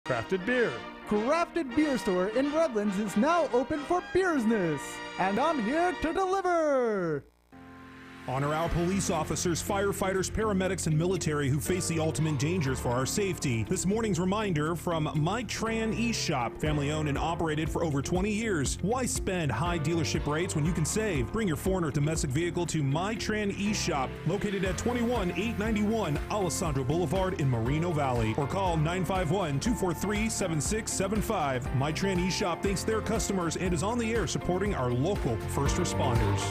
Crafted beer. Crafted Beer Store in Redlands is now open for business, and I'm here to deliver. Honor our police officers, firefighters, paramedics, and military who face the ultimate dangers for our safety. This morning's reminder from My Tran eShop, family owned and operated for over 20 years. Why spend high dealership rates when you can save? Bring your foreign or domestic vehicle to My Tran eShop, located at 21891 Alessandro Boulevard in Moreno Valley, or call 951-243-7675. My Tran eShop thanks their customers and is on the air supporting our local first responders.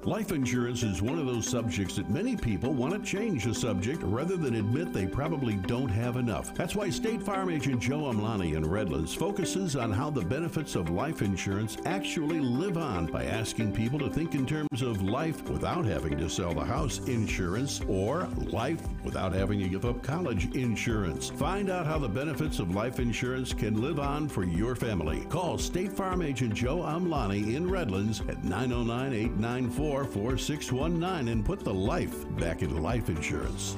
Life insurance is one of those subjects that many people want to change the subject rather than admit they probably don't have enough. That's why State Farm Agent Joe Amlani in Redlands focuses on how the benefits of life insurance actually live on by asking people to think in terms of life without having to sell the house insurance or life without having to give up college insurance. Find out how the benefits of life insurance can live on for your family. Call State Farm Agent Joe Amlani in Redlands at 909-894-4619 and put the life back into life insurance.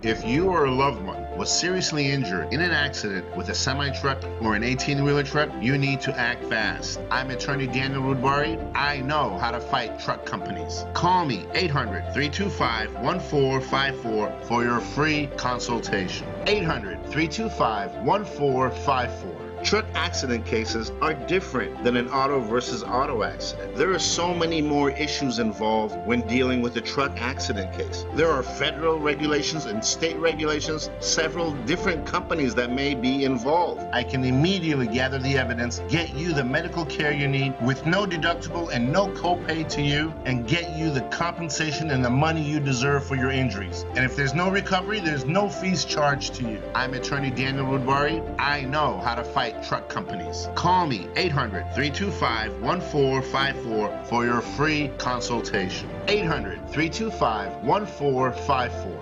If you or a loved one was seriously injured in an accident with a semi-truck or an 18-wheeler truck, you need to act fast. I'm attorney Daniel Rudbari. I know how to fight truck companies. Call me 800-325-1454 for your free consultation. 800-325-1454. Truck accident cases are different than an auto versus auto accident. There are so many more issues involved when dealing with a truck accident case. There are federal regulations and state regulations, several different companies that may be involved. I can immediately gather the evidence, get you the medical care you need with no deductible and no copay to you, and get you the compensation and the money you deserve for your injuries. And if there's no recovery, there's no fees charged to you. I'm attorney Daniel Rudbari. I know how to fight truck companies. Call me 800-325-1454 for your free consultation. 800-325-1454.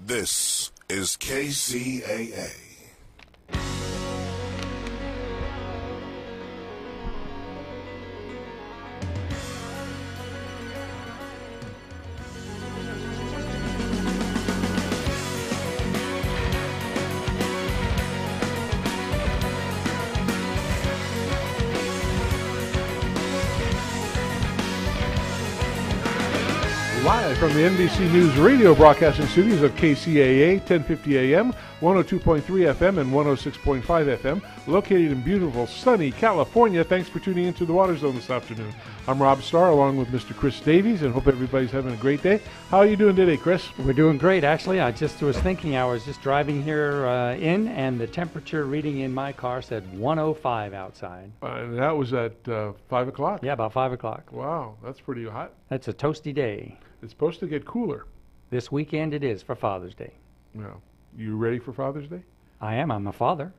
This is KCAA. Live from the NBC News radio broadcasting studios of KCAA, 1050 AM, 102.3 FM, and 106.5 FM, located in beautiful, sunny California. Thanks for tuning into the Water Zone this afternoon. I'm Rob Starr, along with Mr. Chris Davies, and hope everybody's having a great day. How are you doing today, Chris? We're doing great, actually. I just was thinking, I was just driving here in, and the temperature reading in my car said 105 outside. And that was at 5 o'clock? Yeah, about 5 o'clock. Wow, that's pretty hot. That's a toasty day. It's supposed to get cooler. This weekend it is for Father's Day. Yeah. You ready for Father's Day? I am. I'm a father.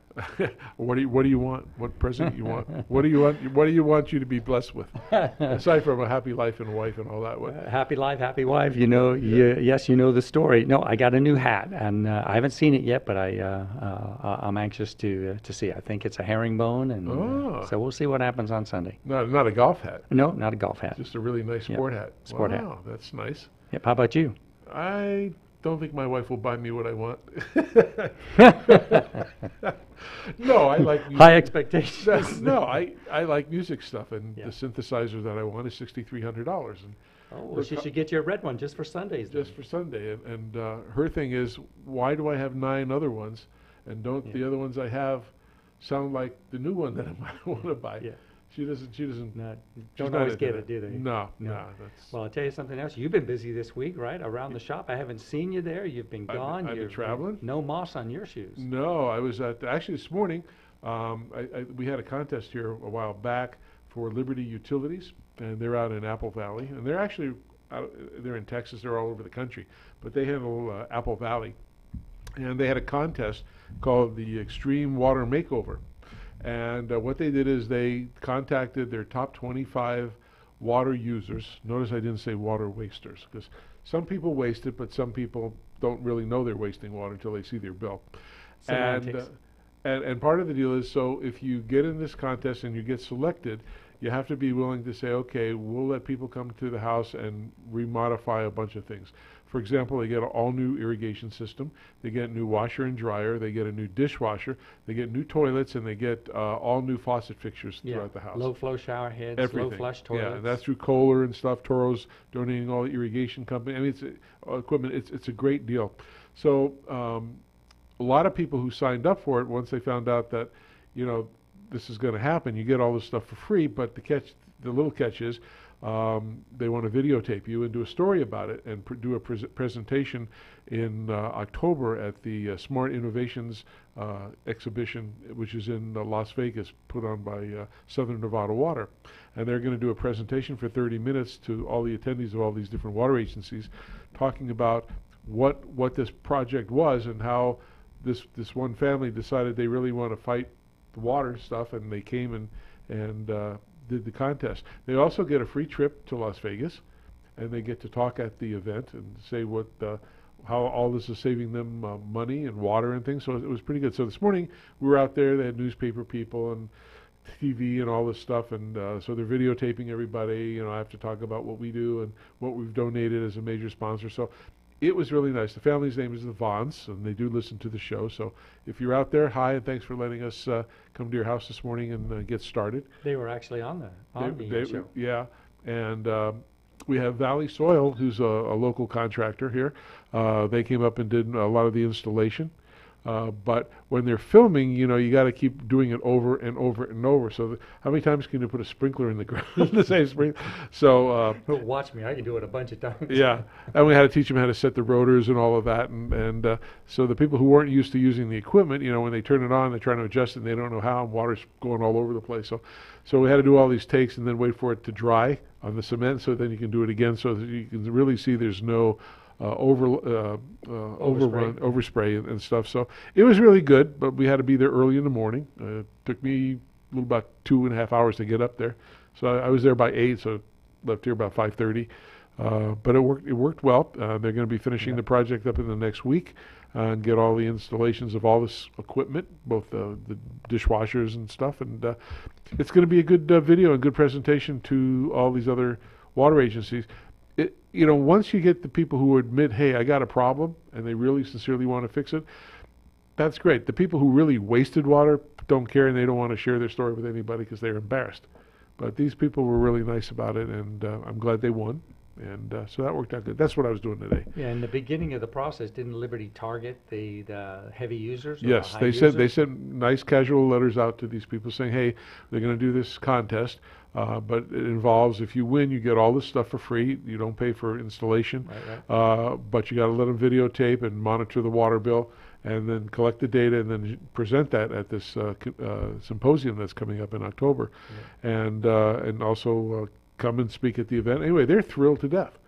What do you want? What present you want? What do you want? What do you want you to be blessed with? Aside from a happy life and wife and all that. Happy life, happy wife. You know, yes, you know the story. No, I got a new hat, and I haven't seen it yet, but I'm anxious to see. I think it's a herringbone, and so we'll see what happens on Sunday. Not a golf hat. No, not a golf hat. Just a really nice sport hat. Sport hat. Wow, that's nice. Yep. How about you? I don't think my wife will buy me what I want. No, I like music. High expectations. No, I like music stuff, and the synthesizer that I want is $6,300. Well, she should get you a red one just for Sundays. Just for Sunday, and her thing is, why do I have 9 other ones, and don't the other ones I have sound like the new one that I might want to buy? Yeah. She doesn't. Don't always get it, do they? No. Well, I'll tell you something else. You've been busy this week, right? Around the shop. I haven't seen you there. You've been gone. I've been traveling. No moss on your shoes. No, I was actually this morning. We had a contest here a while back for Liberty Utilities, and they're out in Apple Valley, and they're actually they're in Texas. They're all over the country, but they handle Apple Valley, and they had a contest called the Extreme Water Makeover. And what they did is they contacted their top 25 water users. Notice I didn't say water wasters, because some people waste it, but some people don't really know they're wasting water until they see their bill. And part of the deal is, so if you get in this contest and you get selected, you have to be willing to say, okay, we'll let people come to the house and remodify a bunch of things. For example, they get an all-new irrigation system, they get a new washer and dryer, they get a new dishwasher, they get new toilets, and they get all new faucet fixtures throughout the house. Low flow shower heads, Everything. low flush toilets. Yeah, and that's through Kohler and stuff. Toro's donating all the irrigation company. I mean, it's equipment. It's a great deal. So a lot of people who signed up for it, once they found out that, you know, this is going to happen, you get all this stuff for free. But the little catch is, they want to videotape you and do a story about it and do a presentation in October at the Smart Innovations exhibition, which is in Las Vegas, put on by Southern Nevada Water. And they're going to do a presentation for 30 minutes to all the attendees of all these different water agencies, talking about what this project was and how this one family decided they really want to fight the water stuff, and they came and did the contest. They also get a free trip to Las Vegas, and they get to talk at the event and say how all this is saving them money and water and things. So it was pretty good. So this morning we were out there. They had newspaper people and TV and all this stuff, and so they're videotaping everybody. You know, I have to talk about what we do and what we've donated as a major sponsor. So it was really nice. The family's name is the Vaughns, and they do listen to the show. So if you're out there, hi, and thanks for letting us come to your house this morning and get started. They were actually on the show. Yeah, and we have Valley Soil, who's a local contractor here. They came up and did a lot of the installation. But when they're filming, you know, you got to keep doing it over and over and over. So how many times can you put a sprinkler in the ground? The same sprinkler. So watch me, I can do it a bunch of times. Yeah, and we had to teach them how to set the rotors and all of that. And so the people who weren't used to using the equipment, you know, when they turn it on, they're trying to adjust it, and they don't know how, and water's going all over the place. So we had to do all these takes and then wait for it to dry on the cement, so then you can do it again, so that you can really see there's no overspray and stuff. So it was really good, but we had to be there early in the morning. It took me about 2.5 hours to get up there. So I was there by 8, so left here about 5:30. But it worked well. They're going to be finishing the project up in the next week and get all the installations of all this equipment, both the dishwashers and stuff. And it's going to be a good video and good presentation to all these other water agencies. You know, once you get the people who admit, hey, I got a problem, and they really sincerely want to fix it, that's great. The people who really wasted water don't care, and they don't want to share their story with anybody because they're embarrassed. But these people were really nice about it, and I'm glad they won. And so that worked out good. That's what I was doing today. Yeah, in the beginning of the process, didn't Liberty target the heavy users? Or yes, the high they users? they sent nice casual letters out to these people saying, hey, they're going to do this contest, but it involves, if you win, you get all this stuff for free. You don't pay for installation, right. But you got to let them videotape and monitor the water bill, and then collect the data and then present that at this symposium that's coming up in October, and also come and speak at the event. Anyway, they're thrilled to death.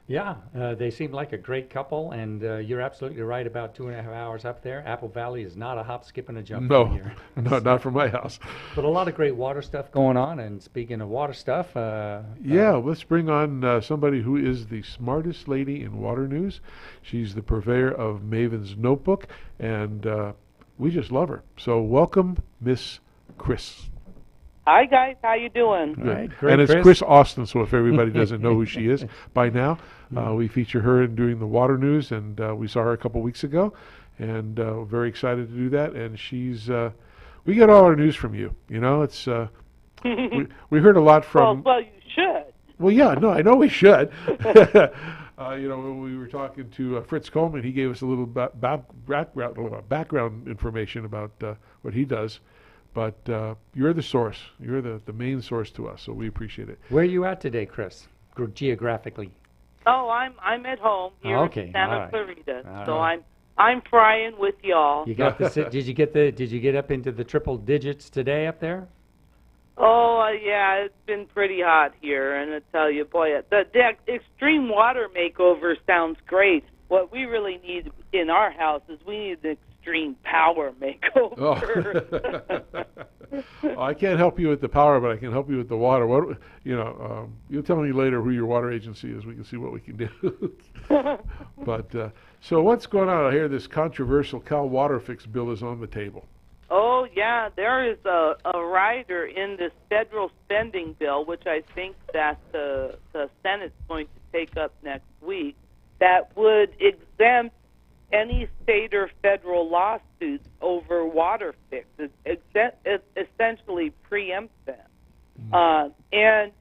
Yeah, they seem like a great couple, and you're absolutely right about 2.5 hours up there. Apple Valley is not a hop, skip, and a jump from here. No, not from my house. But a lot of great water stuff going on, and speaking of water stuff... let's bring on somebody who is the smartest lady in water news. She's the purveyor of Maven's Notebook, and we just love her. So welcome, Miss Chris. Hi guys, how you doing? Good. Great, and it's Chris. Chris Austin, so if everybody doesn't know who she is by now, we feature her in doing the water news, and we saw her a couple weeks ago, and we're very excited to do that. And she's, we get all our news from you. You know, it's we heard a lot from. Well, you should. Well, yeah, no, I know we should. You know, when we were talking to Fritz Coleman, he gave us a little background information about what he does. But you're the source. You're the main source to us, so we appreciate it. Where are you at today, Chris, geographically? Oh, I'm at home here in Santa Clarita, so right. I'm frying with y'all. You got the? Did you get up into the triple digits today up there? Oh, yeah, it's been pretty hot here, and I tell you, boy, the extreme water makeover sounds great. What we really need in our house is we need the extreme power makeover. Well, I can't help you with the power, but I can help you with the water. What, you'll tell me later who your water agency is. We can see what we can do. But so what's going on? I hear this controversial Cal Water Fix bill is on the table. Oh, yeah, there is a rider in this federal spending bill, which I think that the Senate's going to take up next week. that would exempt any state or federal lawsuits over water fixes, essentially preempt them. And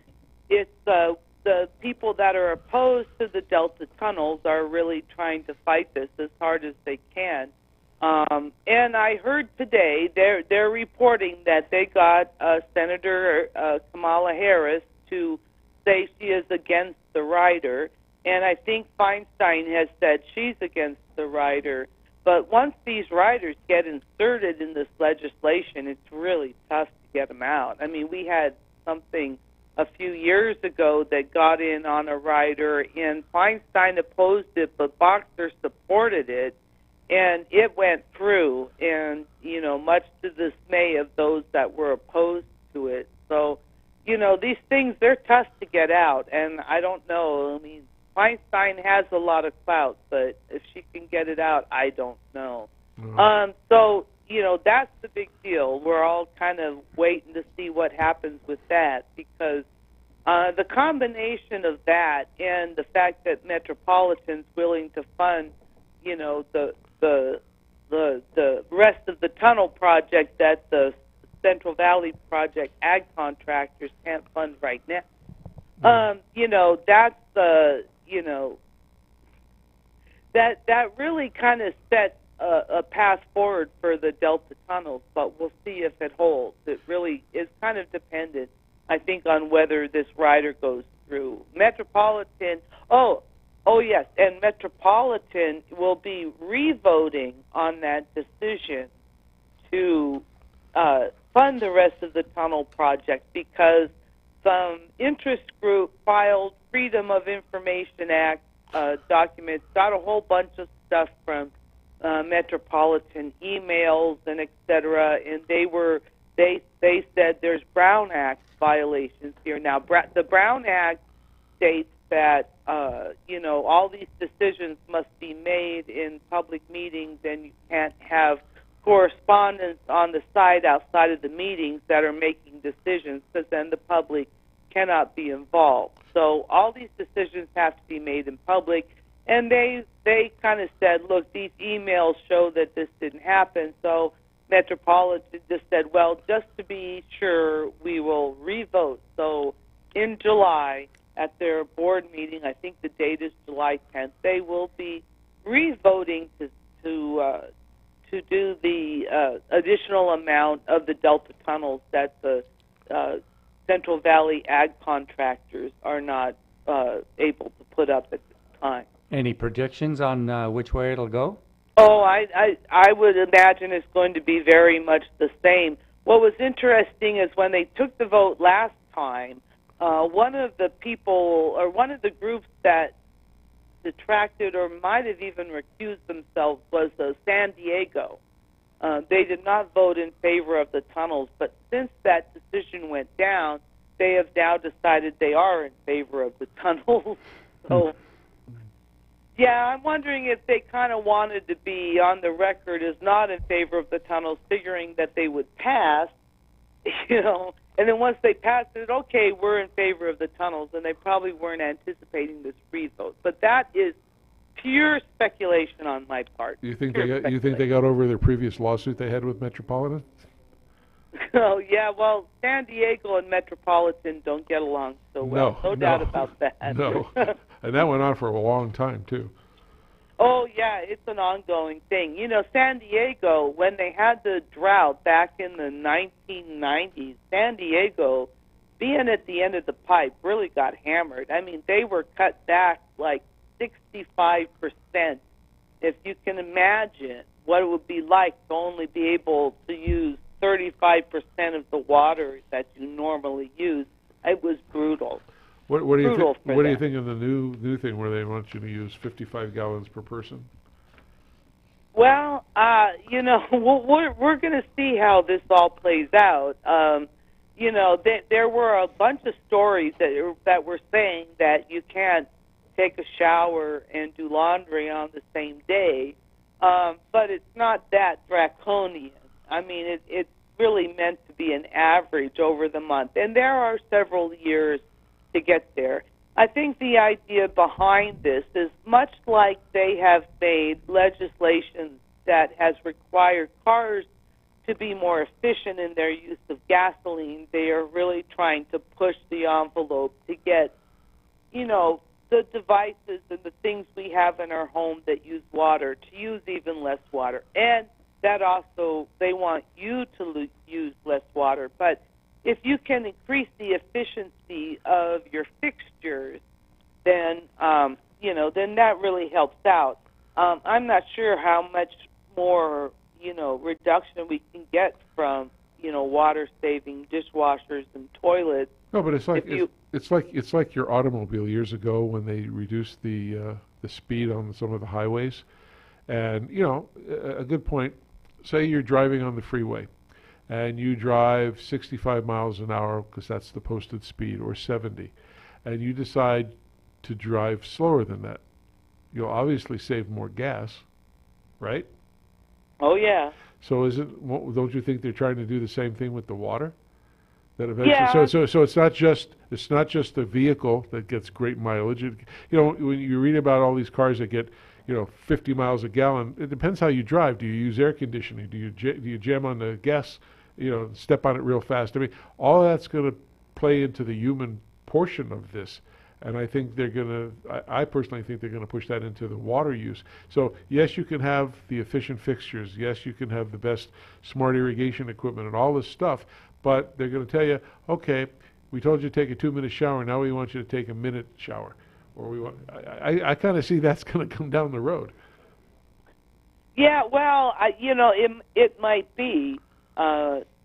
it's the people that are opposed to the Delta tunnels are really trying to fight this as hard as they can. And I heard today they're reporting that they got Senator Kamala Harris to say she is against the rider, and I think Feinstein has said she's against the rider. But once these riders get inserted in this legislation, it's really tough to get them out. I mean, we had something a few years ago that got in on a rider, and Feinstein opposed it, but Boxer supported it, and it went through, and, you know, much to the dismay of those that were opposed to it. So, you know, these things, they're tough to get out, and I don't know. I mean, Feinstein has a lot of clout, but if she can get it out, I don't know. So, you know, that's the big deal. We're all kind of waiting to see what happens with that, because the combination of that and the fact that Metropolitan's willing to fund, you know, the rest of the tunnel project that the Central Valley Project ag contractors can't fund right now. You know, that's you know, that really kind of sets a path forward for the Delta tunnels, but we'll see if it holds. It really is kind of dependent, I think, on whether this rider goes through. Metropolitan, oh yes, and Metropolitan will be re-voting on that decision to fund the rest of the tunnel project, because some interest group filed Freedom of Information Act documents, got a whole bunch of stuff from Metropolitan emails and et cetera, and they said there's Brown Act violations here. Now, the Brown Act states that you know, all these decisions must be made in public meetings, and you can't have correspondence on the side outside of the meetings that are making decisions, because then the public cannot be involved. So all these decisions have to be made in public, and they kind of said, look, these emails show that this didn't happen. So Metropolitan just said, well, just to be sure, we will re-vote. So in July, at their board meeting, I think the date is July 10th, they will be re-voting to do the additional amount of the Delta tunnels that the Central Valley ag contractors are not able to put up at this time. Any predictions on which way it'll go? Oh, I would imagine it's going to be very much the same. What was interesting is when they took the vote last time, one of the people, or one of the groups that detracted or might have even recused themselves was San Diego. They did not vote in favor of the tunnels, but since that decision went down, they have now decided they are in favor of the tunnels. So, yeah, I'm wondering if they kind of wanted to be on the record as not in favor of the tunnels, figuring that they would pass, you know, and then once they passed it, okay, we're in favor of the tunnels, and they probably weren't anticipating this free vote. But that is pure speculation on my part. You think they got over their previous lawsuit they had with Metropolitan? Oh yeah, well, San Diego and Metropolitan don't get along so well. No doubt about that. No, and that went on for a long time too. Oh yeah, it's an ongoing thing. You know, San Diego, when they had the drought back in the 1990s, San Diego, being at the end of the pipe, really got hammered. I mean, they were cut back like 65%. If you can imagine what it would be like to only be able to use 35% of the water that you normally use, it was brutal. What do you think? What do you think of the new thing where they want you to use 55 gallons per person? Well, you know, we're going to see how this all plays out. You know, there were a bunch of stories that were saying that you can't take a shower and do laundry on the same day, but it's not that draconian. I mean, it's really meant to be an average over the month, and there are several years to get there. I think the idea behind this is much like they have made legislation that has required cars to be more efficient in their use of gasoline. They are really trying to push the envelope to get, the devices and the things we have in our home that use water to use even less water. And that also, they want you to use less water. But if you can increase the efficiency of your fixtures, then, then that really helps out. I'm not sure how much more, reduction we can get from, water-saving dishwashers and toilets. No, but it's like your automobile years ago when they reduced the speed on some of the highways. And, a good point, say you're driving on the freeway and you drive 65 miles an hour because that's the posted speed, or 70, and you decide to drive slower than that. You'll obviously save more gas, right? Oh, yeah. So don't you think they're trying to do the same thing with the water? That eventually, yeah. So it's not just a vehicle that gets great mileage. When you read about all these cars that get 50 miles a gallon, it depends how you drive. Do you use air conditioning? Do you jam on the gas? Step on it real fast. I mean, all that's going to play into the human portion of this. And I think I personally think they're going to push that into the water use. So yes, you can have the efficient fixtures. Yes, you can have the best smart irrigation equipment and all this stuff. But they're going to tell you, okay, we told you to take a 2-minute shower. Now we want you to take a minute shower. Or I kind of see that's going to come down the road. Yeah, well, it might be.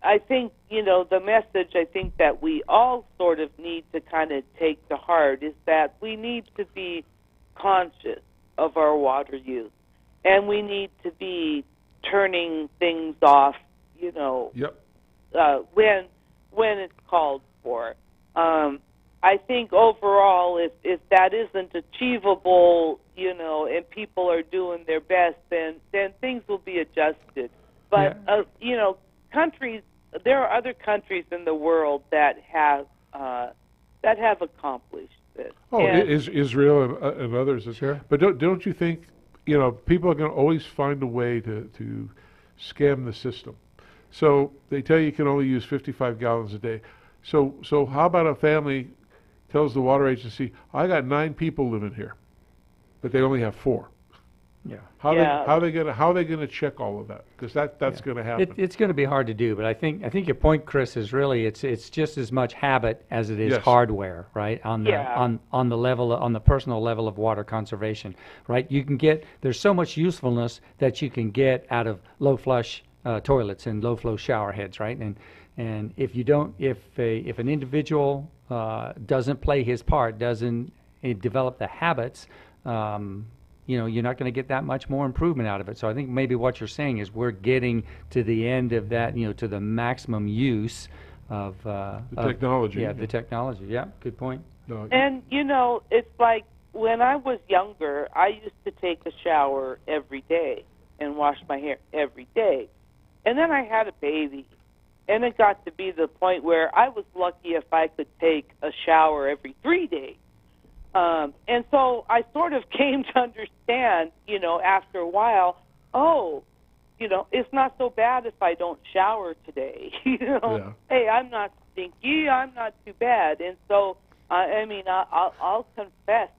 I think, the message I think that we all sort of need to kind of take to heart is that we need to be conscious of our water use. And we need to be turning things off, Yep. When it's called for. I think overall, if that isn't achievable, and people are doing their best, then things will be adjusted. But countries, there are other countries in the world that have accomplished this. Oh, Israel and others. Sure. But don't you think people are going to always find a way to scam the system? So they tell you can only use 55 gallons a day. So how about a family tells the water agency, I got 9 people living here, but they only have 4. Yeah. How are they gonna check all of that? Because that's gonna happen. It's going to be hard to do, but I think your point, Chris, is really it's just as much habit as it is Yes. hardware, right? On the personal level of water conservation, right? There's so much usefulness that you can get out of low flush toilets and low flow shower heads, right? And if an individual doesn't play his part, doesn't develop the habits, you're not going to get that much more improvement out of it. So I think maybe what you're saying is we're getting to the end of that, to the maximum use of the technology. Yeah, the technology. Yeah, good point. No, And, it's like when I was younger, I used to take a shower every day and wash my hair every day. And then I had a baby. And it got to be the point where I was lucky if I could take a shower every 3 days. And so I sort of came to understand, after a while, it's not so bad if I don't shower today. Yeah. Hey, I'm not stinky, I'm not too bad. And so, I'll confess,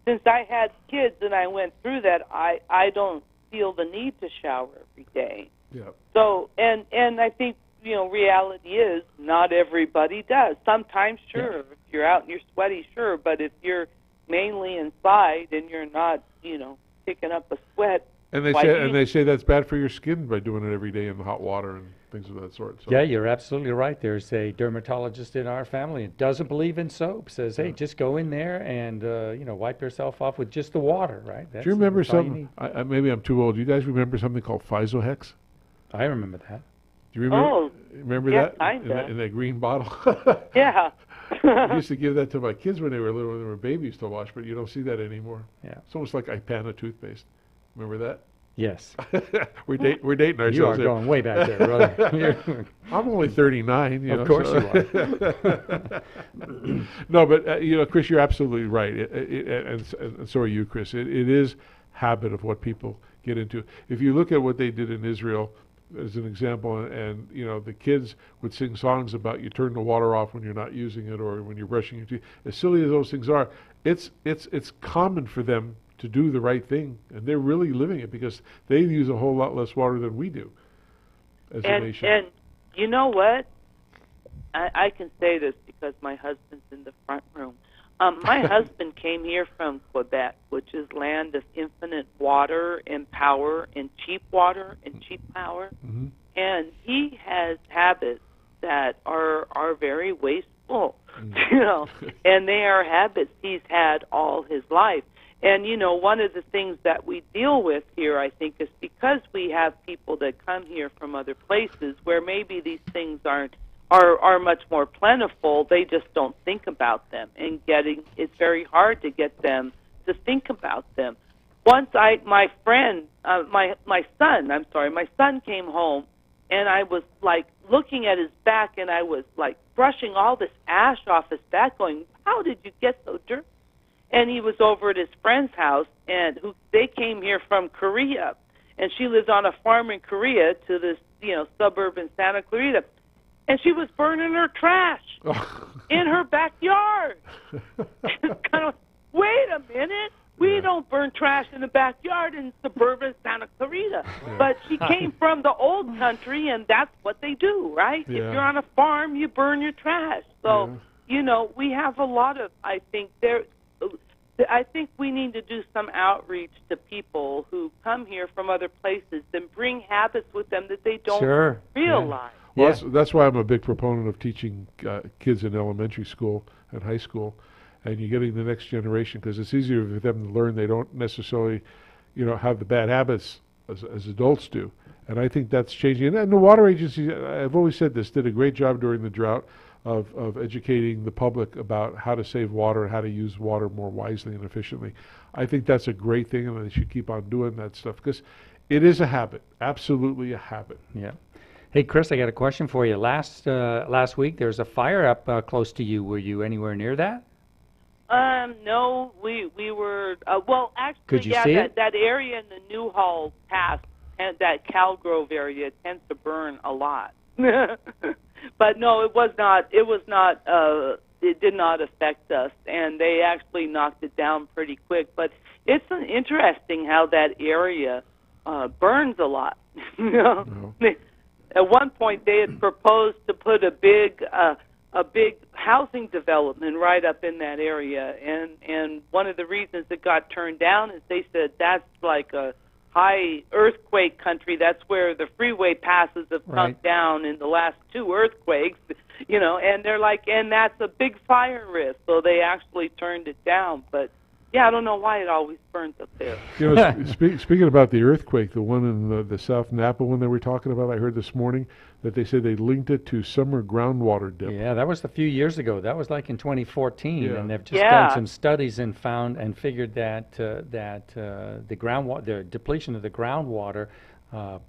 since I had kids and I went through that, I don't feel the need to shower every day. Yeah. So, and I think, reality is not everybody does. Sometimes, sure, Yeah. if you're out and you're sweaty, sure, but if you're mainly inside and you're not, picking up a sweat. And they say that's bad for your skin by doing it every day in the hot water and things of that sort. So. Yeah, you're absolutely right. There's a dermatologist in our family and doesn't believe in soap. Says, hey, just go in there and wipe yourself off with just the water, right? Do you remember that's all you something? need. Maybe I'm too old. Do you guys remember something called Physohex? I remember that. Do you remember? Oh, remember yeah, that kinda. in that green bottle? Yeah. I used to give that to my kids when they were little, babies to wash, but you don't see that anymore. Yeah. It's almost like Ipana toothpaste. Remember that? Yes. We're dating ourselves. You are here. going way back there, brother. I'm only 39. You know, Of course so. you are. No, but Chris, you're absolutely right, and so are you, Chris. It is habit of what people get into. If you look at what they did in Israel, as an example, and the kids would sing songs about you turn the water off when you're not using it or when you're brushing your teeth. As silly as those things are, it's common for them to do the right thing, and they're really living it because they use a whole lot less water than we do as a nation. And you know what? I can say this because my husband's in the front room. My husband came here from Quebec, which is land of infinite water and power and cheap water and cheap power. Mm-hmm. And he has habits that are very wasteful, and they are habits he's had all his life. And, one of the things that we deal with here, I think, is because we have people that come here from other places where maybe these things are much more plentiful, they just don't think about them. And it's very hard to get them to think about them. Once my son came home, and I was like looking at his back, and I was like brushing all this ash off his back, going, "How did you get so dirty?" And he was over at his friend's house, and they came here from Korea, and she lives on a farm in Korea to this suburb in Santa Clarita, and she was burning her trash in her backyard. Kind of, wait a minute. We don't burn trash in the backyard in suburban Santa Clarita. Yeah. But she came from the old country, and that's what they do, right? Yeah. If you're on a farm, you burn your trash. So, we have a lot of, I think we need to do some outreach to people who come here from other places and bring habits with them that they don't realize. Yeah. Well, that's why I'm a big proponent of teaching kids in elementary school and high school, and you're getting the next generation, because it's easier for them to learn. They don't necessarily, have the bad habits as adults do. And I think that's changing. And the water agency, I've always said this, did a great job during the drought of educating the public about how to save water and how to use water more wisely and efficiently. I think that's a great thing, and they should keep on doing that stuff, because it is a habit, absolutely a habit. Yeah. Hey, Chris, I got a question for you. Last week, there was a fire up close to you. Were you anywhere near that? No, we were, actually, Could you see it? That area in the Newhall Pass, and that Calgrove area tends to burn a lot. But no, it did not affect us, and they actually knocked it down pretty quick. But it's interesting how that area burns a lot. At one point, they had proposed to put a big housing development right up in that area, and one of the reasons it got turned down is they said that's like a high earthquake country. That's where the freeway passes have come down in the last 2 earthquakes, and they're like, and that's a big fire risk, so they actually turned it down. But yeah, I don't know why it always burns up there. Speaking about the earthquake, the one in the South Napa one that we're talking about, I heard this morning that they said they linked it to summer groundwater dip. Yeah, that was a few years ago. That was like in 2014, Yeah. and they've just done some studies and found and figured that the depletion of the groundwater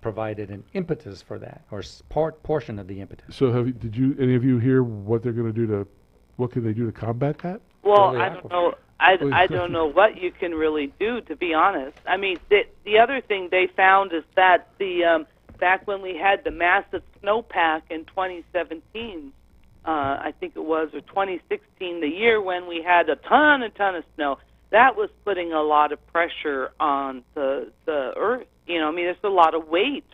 provided an impetus for that, or portion of the impetus. So did any of you hear what they're going to do what can they do to combat that? Well, I don't know. I don't know what you can really do, to be honest. I mean, the other thing they found is that back when we had the massive snowpack in 2017, I think it was, or 2016, the year when we had a ton of snow, that was putting a lot of pressure on the earth. I mean, there's a lot of weight,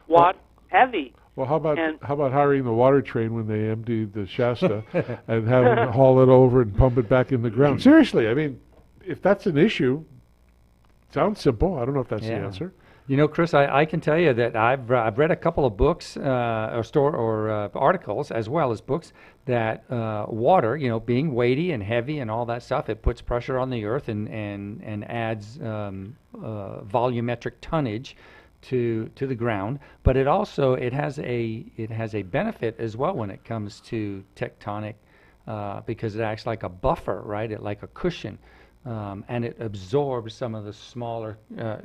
water, heavy. Well, how about hiring the water train when they empty the Shasta and have them haul it over and pump it back in the ground? Seriously, I mean, if that's an issue, sounds simple. I don't know if that's the answer. Chris, I can tell you that I've read a couple of books or articles, as well as books, that water, being weighty and heavy and all that stuff, it puts pressure on the earth and adds volumetric tonnage to the ground, but it has a benefit as well when it comes to tectonic, because it acts like a buffer, right? Like a cushion and it absorbs some of the smaller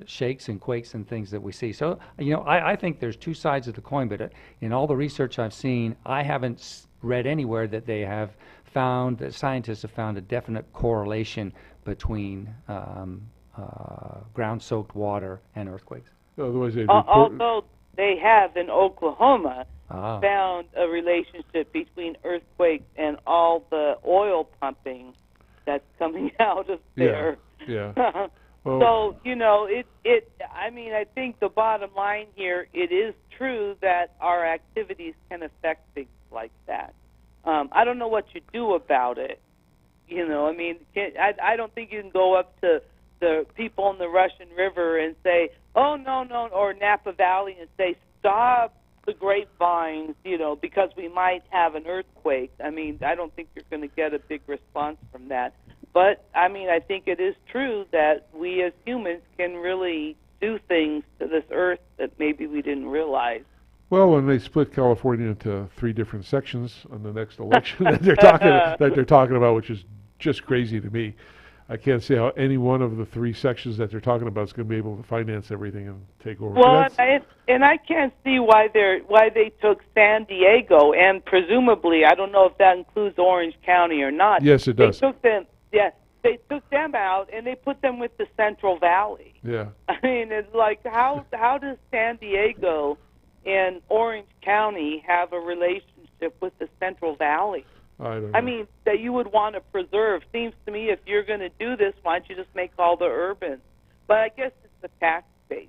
shakes and quakes and things that we see. So, I think there's two sides of the coin, but in all the research I've seen, I haven't read anywhere that they have found, that scientists have found a definite correlation between ground-soaked water and earthquakes. Otherwise, although they have in Oklahoma found a relationship between earthquakes and all the oil pumping that's coming out of there. Yeah. So, I think the bottom line here, it is true that our activities can affect things like that. I don't know what you do about it. I don't think you can go up to the people in the Russian River and say, oh, no, or Napa Valley and say, stop the grapevines, because we might have an earthquake. I don't think you're going to get a big response from that. But, I think it is true that we as humans can really do things to this earth that maybe we didn't realize. Well, when they split California into 3 different sections on the next election that they're talking about, which is just crazy to me. I can't see how any one of the 3 sections that they're talking about is going to be able to finance everything and take over. Well, and I can't see why they took San Diego, and presumably, I don't know if that includes Orange County or not. Yes, it does. They took them out and they put them with the Central Valley. Yeah. It's like how does San Diego and Orange County have a relationship with the Central Valley? I don't know. That you would want to preserve. Seems to me if you're going to do this, why don't you just make all the urban? But I guess it's the tax base.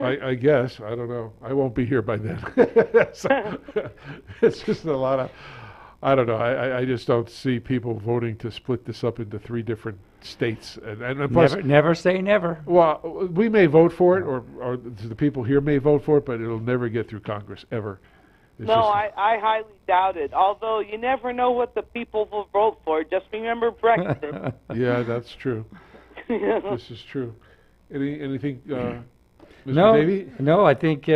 I guess. I don't know. I won't be here by then. So, it's just a lot of, I don't know. I just don't see people voting to split this up into 3 different states. And plus, never say never. Well, we may vote for it, or the people here may vote for it, but it'll never get through Congress, ever. I highly doubt it. Although you never know what the people will vote for. Just remember Brexit. Yeah, that's true. This is true. Anything, Mr. Davey? No. I think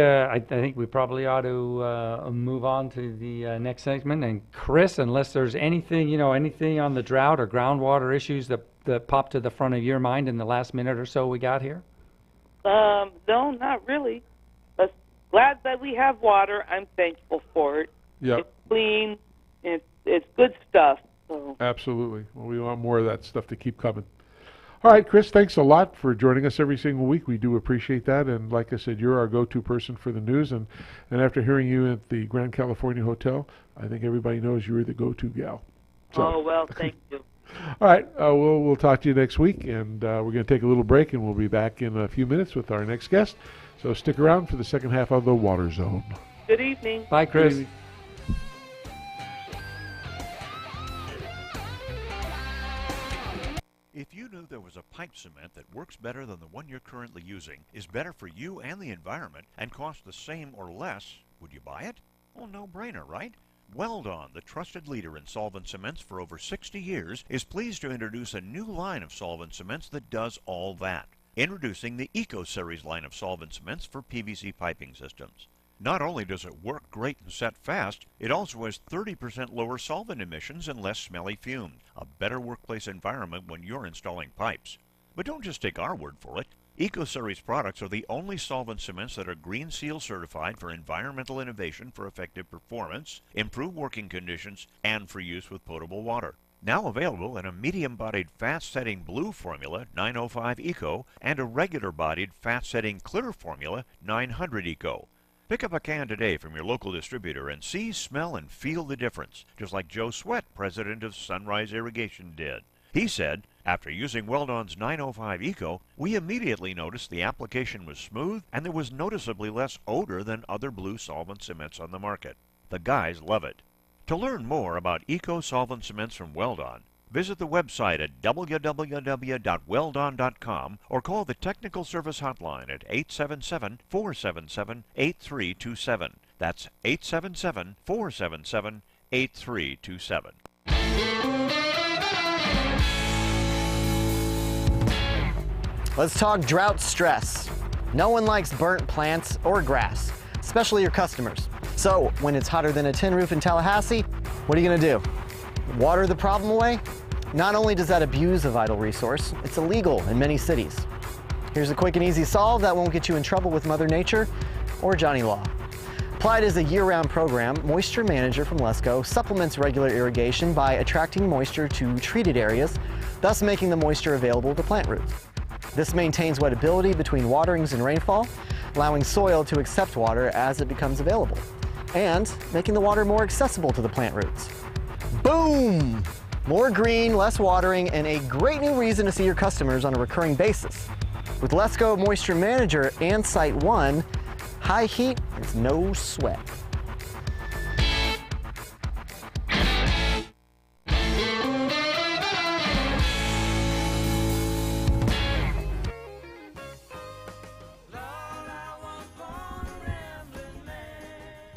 we probably ought to move on to the next segment. And Chris, unless there's anything on the drought or groundwater issues that pop to the front of your mind in the last minute or so we got here. No, not really. Glad that we have water. I'm thankful for it. Yep. It's clean. It's good stuff. So. Absolutely. Well, we want more of that stuff to keep coming. All right, Chris, thanks a lot for joining us every single week. We do appreciate that. And like I said, you're our go-to person for the news. And after hearing you at the Grand California Hotel, I think everybody knows you're the go-to gal. So. Well, thank you. All right, we'll talk to you next week. And we're going to take a little break, and we'll be back in a few minutes with our next guest. So stick around for the second half of The Water Zone. Good evening. Bye, Chris. If you knew there was a pipe cement that works better than the one you're currently using, is better for you and the environment, and costs the same or less, would you buy it? Well, no-brainer, right? Weldon, the trusted leader in solvent cements for over 60 years, is pleased to introduce a new line of solvent cements that does all that. Introducing the Eco Series line of solvent cements for PVC piping systems. Not only does it work great and set fast, it also has 30% lower solvent emissions and less smelly fumes, a better workplace environment when you're installing pipes. But don't just take our word for it. Eco Series products are the only solvent cements that are Green Seal certified for environmental innovation for effective performance, improved working conditions, and for use with potable water. Now available in a medium-bodied fast-setting blue formula, 905 Eco, and a regular-bodied fast-setting clear formula, 900 Eco. Pick up a can today from your local distributor and see, smell, and feel the difference, just like Joe Sweat, president of Sunrise Irrigation, did. He said, after using Weldon's 905 Eco, we immediately noticed the application was smooth and there was noticeably less odor than other blue solvent cements on the market. The guys love it. To learn more about Eco Solvent Cements from Weldon, visit the website at www.weldon.com or call the Technical Service Hotline at 877-477-8327. That's 877-477-8327. Let's talk drought stress. No one likes burnt plants or grass, especially your customers. So when it's hotter than a tin roof in Tallahassee, what are you gonna do? Water the problem away? Not only does that abuse a vital resource, it's illegal in many cities. Here's a quick and easy solve that won't get you in trouble with Mother Nature or Johnny Law. Applied as a year-round program, Moisture Manager from Lesco supplements regular irrigation by attracting moisture to treated areas, thus making the moisture available to plant roots. This maintains wettability between waterings and rainfall, allowing soil to accept water as it becomes available, and making the water more accessible to the plant roots. Boom! More green, less watering, and a great new reason to see your customers on a recurring basis. With Lesco Moisture Manager and Site 1, high heat is no sweat.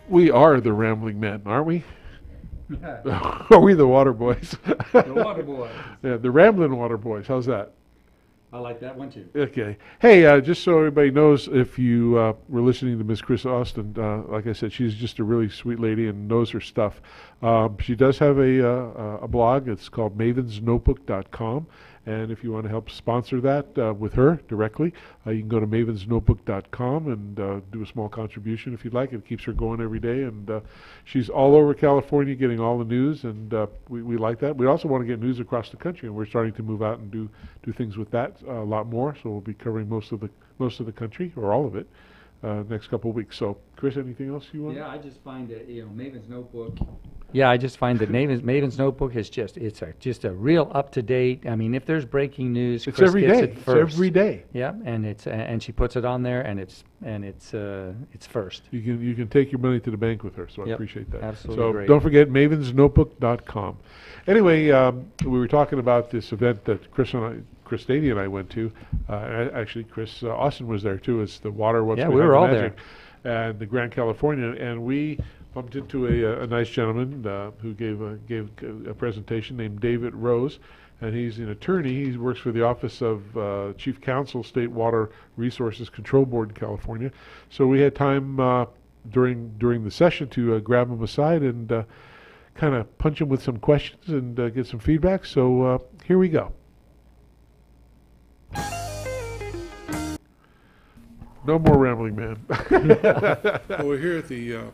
We are the Rambling Men, aren't we? Are we the Water Boys? The Water Boys. Yeah, the Ramblin' Water Boys. How's that? I like that one too. Okay. Hey, just so everybody knows, if you were listening to Miss Chris Austin, like I said, she's just a really sweet lady and knows her stuff. She does have a blog. It's called mavensnotebook.com. And if you want to help sponsor that with her directly, you can go to mavensnotebook.com and do a small contribution if you'd like. It keeps her going every day. And she's all over California getting all the news, and we like that. We also want to get news across the country, and we're starting to move out and do things with that a lot more. So we'll be covering most of the country, or all of it, next couple of weeks. So, Chris, anything else you want? Yeah, I just find that Maven's Notebook. Yeah, I just find that Maven's Notebook is just a real up to date. I mean, if there's breaking news, it's Chris every gets day. it first. It's every day. Yeah, and she puts it on there, and it's first. You can take your money to the bank with her. So I Yep, appreciate that. absolutely So great. don't forget mavensnotebook.com. Anyway, we were talking about this event that Chris Stady and I went to. Actually, Chris Austin was there too. It's the Water What's Yeah, Behind we were the all Magic, and the Grand California, and we bumped into a nice gentleman who gave a presentation named David Rose, and he's an attorney. He works for the Office of Chief Counsel, State Water Resources Control Board in California. So we had time during the session to grab him aside and kind of punch him with some questions and get some feedback. So here we go. No more rambling, man. Well, we're here at the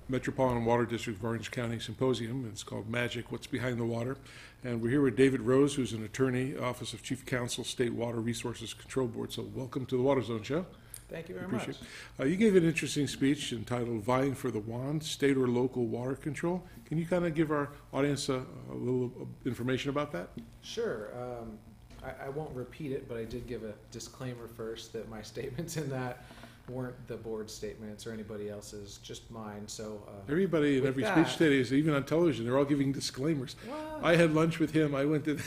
Metropolitan Water District of Orange County Symposium. It's called Magic, What's Behind the Water. And we're here with David Rose, who's an attorney, Office of Chief Counsel, State Water Resources Control Board. So welcome to the Water Zone Show. Thank you very much. You gave an interesting speech entitled Vying for the Wand, State or Local Water Control. Can you kind of give our audience a little information about that? Sure. I won't repeat it, but I did give a disclaimer first that my statements in that weren't the board statements or anybody else's, just mine. So everybody in every speech today is, even on television, they're all giving disclaimers. I had lunch with him. I went to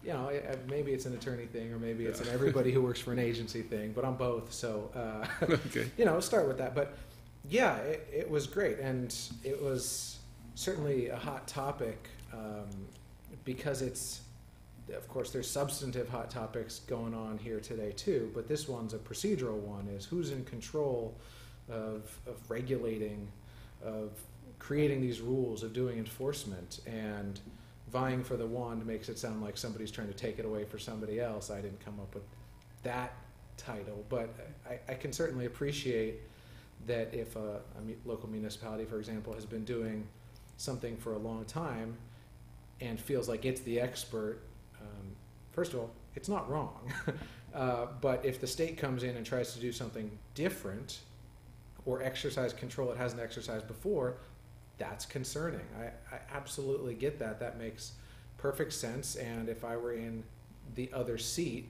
you know, maybe it's an attorney thing, or maybe it's an everybody who works for an agency thing, but I'm both. So okay. You know, start with that. But yeah, it was great, and it was certainly a hot topic because it's, of course, there's substantive hot topics going on here today too, but this one's a procedural one, is who's in control of regulating, of creating these rules, of doing enforcement, and vying for the wand makes it sound like somebody's trying to take it away for somebody else. I didn't come up with that title, but I can certainly appreciate that if a local municipality, for example, has been doing something for a long time and feels like it's the expert, first of all, it's not wrong. But if the state comes in and tries to do something different or exercise control it hasn't exercised before, that's concerning. I absolutely get that. That makes perfect sense. And if I were in the other seat,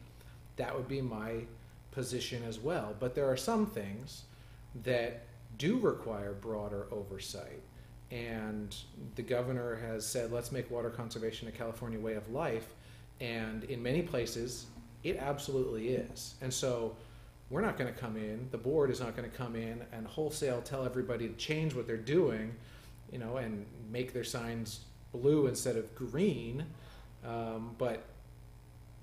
that would be my position as well. But there are some things that do require broader oversight. And the governor has said, let's make water conservation a California way of life. And in many places, it absolutely is. And so we're not going to come in, the board is not going to come in and wholesale tell everybody to change what they're doing, you know, and make their signs blue instead of green. But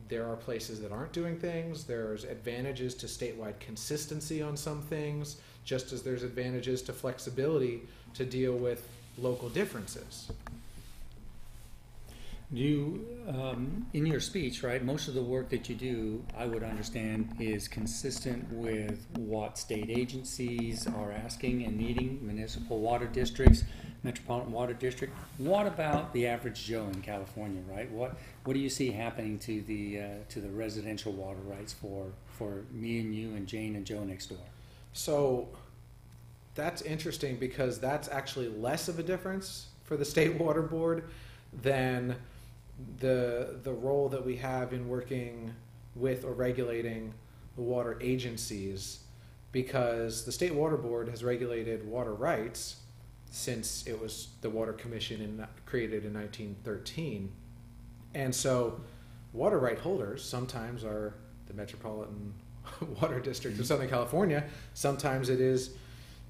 there are places that aren't doing things. There's advantages to statewide consistency on some things, just as there's advantages to flexibility to deal with local differences. You, in your speech, right, most of the work that you do, I would understand, is consistent with what state agencies are asking and needing, municipal water districts, metropolitan water district. What about the average Joe in California, right? What do you see happening to the residential water rights for me and you and Jane and Joe next door? So that's interesting because that's actually less of a difference for the State Water Board than the role that we have in working with or regulating the water agencies, because the State Water Board has regulated water rights since it was the Water Commission created in 1913. And so water right holders sometimes are the Metropolitan Water District of Southern California. Sometimes it is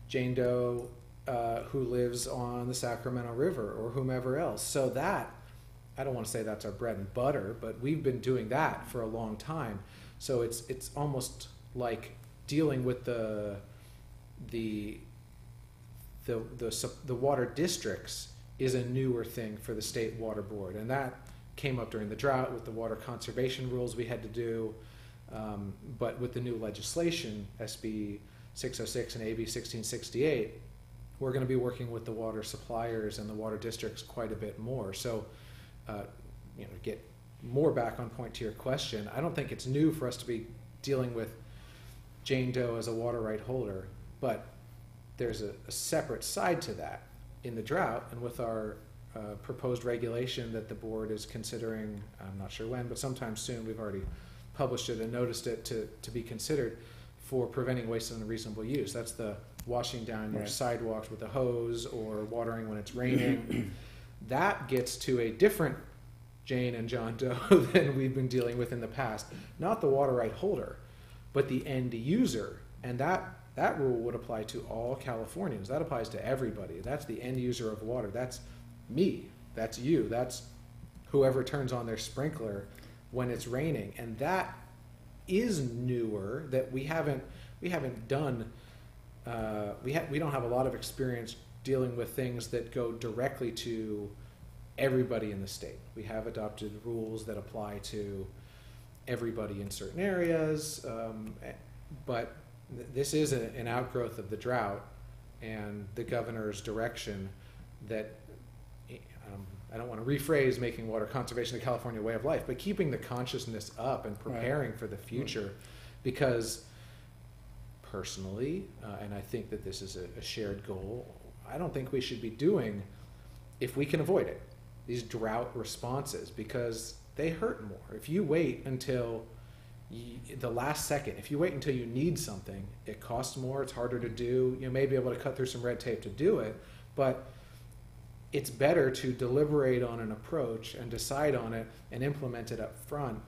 Jane Doe who lives on the Sacramento River or whomever else. So that, I don't want to say that's our bread and butter, but we've been doing that for a long time. So it's almost like dealing with the water districts is a newer thing for the State Water Board, and that came up during the drought with the water conservation rules we had to do. But with the new legislation, SB 606 and AB 1668, we're going to be working with the water suppliers and the water districts quite a bit more. So, get more back on point to your question, I don't think it's new for us to be dealing with Jane Doe as a water right holder, but there's a separate side to that in the drought, and with our proposed regulation that the board is considering, I'm not sure when, but sometime soon. We've already published it and noticed it to be considered for preventing waste and unreasonable use. That's the washing down your sidewalks with a hose or watering when it's raining. That gets to a different Jane and John Doe than we've been dealing with in the past. Not the water right holder, but the end user. And that rule would apply to all Californians. That applies to everybody. That's the end user of water. That's me. That's you. That's whoever turns on their sprinkler when it's raining. And that is newer, that we haven't done. We don't have a lot of experience dealing with things that go directly to everybody in the state. We have adopted rules that apply to everybody in certain areas, but this is an outgrowth of the drought and the governor's direction that, I don't want to rephrase making water conservation a California way of life, but keeping the consciousness up and preparing for the future. Because personally, and I think that this is a shared goal, I don't think we should be doing, if we can avoid it, these drought responses, because they hurt more. If you wait until the last second, if you wait until you need something, it costs more, it's harder to do. You may be able to cut through some red tape to do it, but it's better to deliberate on an approach and decide on it and implement it up front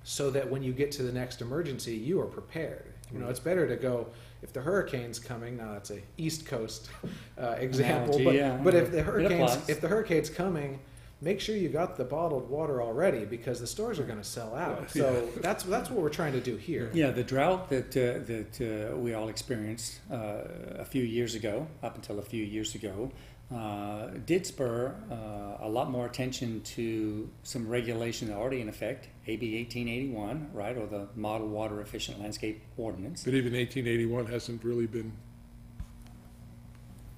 so that when you get to the next emergency, you are prepared. It's better to go, if the hurricane's coming, now that's a East Coast example, but if the hurricane's coming, make sure you got the bottled water already, because the stores are going to sell out. So that's what we're trying to do here. Yeah, the drought that we all experienced a few years ago, up until a few years ago, did spur a lot more attention to some regulation already in effect, AB 1881, right, or the Model Water Efficient Landscape Ordinance. But even 1881 hasn't really been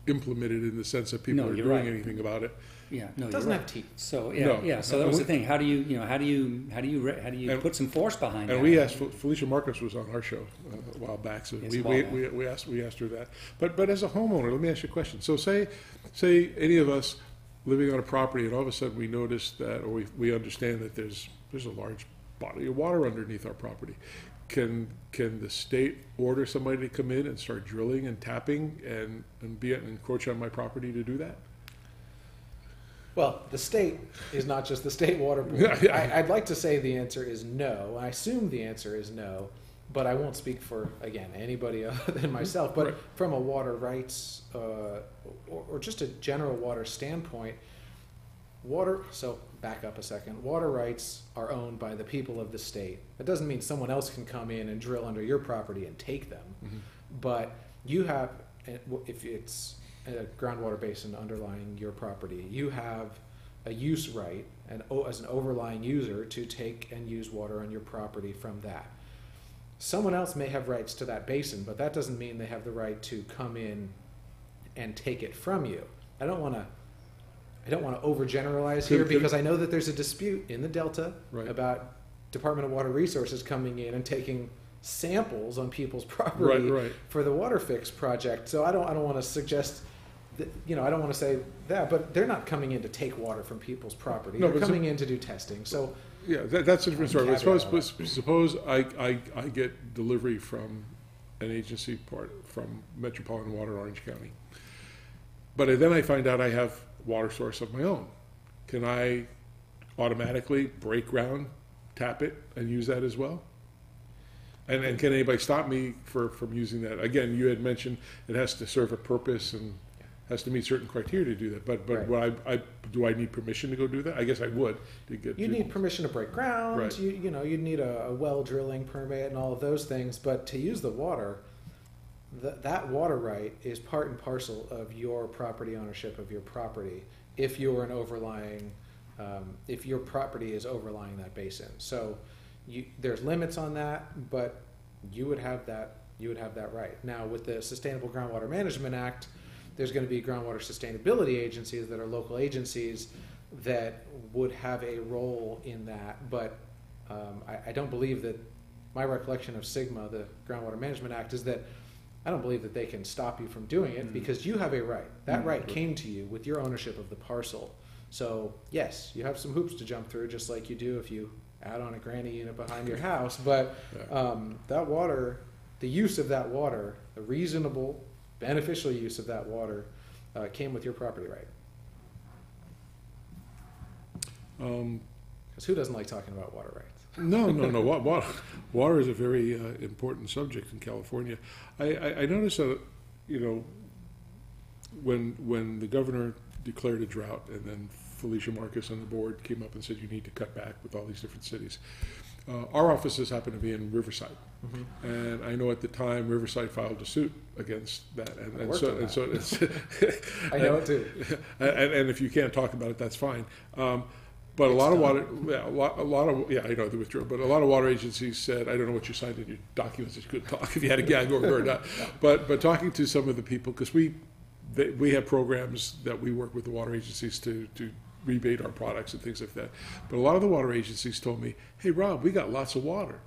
implemented in the sense that people are doing anything about it. Yeah, no, it doesn't have teeth. So so that was the thing. How do you put some force behind it? And we asked, Felicia Marcus was on our show a while back, so we asked her that. But as a homeowner, let me ask you a question. So say any of us living on a property, and all of a sudden we notice that, or we understand that there's a large body of water underneath our property. Can the state order somebody to come in and start drilling and tapping and encroach on my property to do that? Well, the state is not just the State Water Board. I'd like to say the answer is no. I assume the answer is no, but I won't speak for, again, anybody other than myself. But from a water rights or just a general water standpoint, so back up a second. Water rights are owned by the people of the state. That doesn't mean someone else can come in and drill under your property and take them. Mm-hmm. But you have, if it's a groundwater basin underlying your property, you have a use right, and as an overlying user, to take and use water on your property from that. Someone else may have rights to that basin, but that doesn't mean they have the right to come in and take it from you. I don't want to overgeneralize here, because I know that there's a dispute in the Delta about Department of Water Resources coming in and taking samples on people's property for the water fix project. So I don't want to suggest that, I don't want to say that, but they're not coming in to take water from people's property. They're coming in to do testing. So yeah, that's a different story. But suppose I get delivery from an agency from Metropolitan Water Orange County, but then I find out I have water source of my own. Can I automatically break ground, tap it, and use that as well? And can anybody stop me from using that? Again, you had mentioned it has to serve a purpose and has to meet certain criteria to do that. But do I need permission to go do that? I guess I would. You need permission to break ground. Right. You'd need a well drilling permit and all of those things. But to use the water, that water right is part and parcel of your property ownership of your property. If you're an overlying, if your property is overlying that basin, so there's limits on that, but you would have that right. Now, with the Sustainable Groundwater Management Act, there's going to be groundwater sustainability agencies that are local agencies that would have a role in that. But I don't believe that, my recollection of SGMA, the Groundwater Management Act, is that I don't believe that they can stop you from doing it, because you have a right. That right came to you with your ownership of the parcel. So yes, you have some hoops to jump through, just like you do if you add on a granny unit behind your house. But that water, the use of that water, the reasonable, beneficial use of that water, came with your property right. Because who doesn't like talking about water rights? No. Water is a very important subject in California. I noticed that, when the governor declared a drought, and then Felicia Marcus and the board came up and said you need to cut back with all these different cities. Our offices happen to be in Riverside, and I know at the time Riverside filed a suit against that, and so it's I know it too. And if you can't talk about it, that's fine. But a lot of water, I know they withdrew. But a lot of water agencies said, I don't know what you signed in your documents that you couldn't talk if you had a gag order or not. But talking to some of the people, because we have programs that we work with the water agencies to rebate our products and things like that. But a lot of the water agencies told me, hey Rob, we got lots of water.